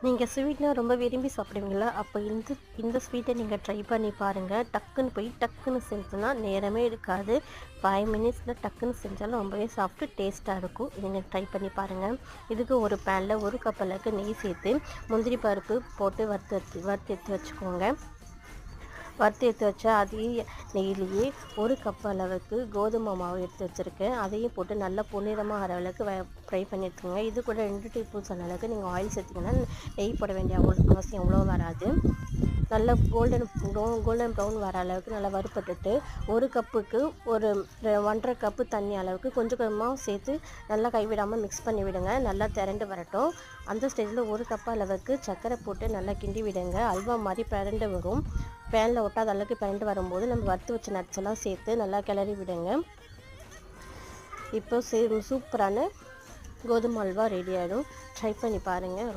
நீங்கள் ஸ்வீட்னா ரொம்ப விரும்பி சாப்பிடுவீங்களா? அப்போ இந்த ஸ்வீட்டை நீங்கள் ட்ரை பண்ணி பாருங்கள். டக்குன்னு போய் டக்குன்னு செஞ்சோன்னா நேரமே எடுக்காது. 5 மினிட்ஸில் டக்குன்னு செஞ்சாலும் ரொம்பவே சாஃப்ட்டு டேஸ்ட்டாக இருக்கும். நீங்கள் ட்ரை பண்ணி பாருங்கள். இதுக்கு ஒரு பேனில் 1 கப் அளவுக்கு நெய் சேர்த்து முந்திரி பருப்பு போட்டு வறுத்து எடுத்து வச்சுக்கோங்க. வறுத்து எடுத்து வச்சா அதே நெய்யிலேயே 1 கப் அளவுக்கு கோதுமை மாவு எடுத்து வச்சுருக்கேன். அதையும் போட்டு நல்லா பொன்னிறமாக ஆகிற அளவுக்கு ஃப்ரை பண்ணி எடுத்துக்கோங்க. இது கூட 2 டீஸ்பூன் அளவுக்கு நீங்கள் ஆயில் சேர்த்திங்கன்னா நெய் போட வேண்டிய அவசியம் அவ்வளோ வராது. நல்லா கோல்டன் ப்ரௌன் வர அளவுக்கு நல்லா வறுப்பட்டுட்டு 1 கப்புக்கு ஒரு 1.5 கப்பு தண்ணி அளவுக்கு கொஞ்சம் கொஞ்சமாக சேர்த்து நல்லா கைவிடாமல் மிக்ஸ் பண்ணி விடுங்க. நல்லா திரண்டு வரட்டும். அந்த ஸ்டேஜில் 1 கப் அளவுக்கு சர்க்கரை போட்டு நல்லா கிண்டி விடுங்க. அல்வா மாதிரி பிரண்டு வரும். பேனில் ஒட்டாத அளவுக்கு பிரண்டு வரும்போது நம்ம வறுத்து வச்ச நட்ஸ் எல்லாம் சேர்த்து நல்லா கிளறி விடுங்க. இப்போ சூப்பரான கோதுமை அல்வா ரெடி ஆகிடும். ட்ரை பண்ணி பாருங்கள்.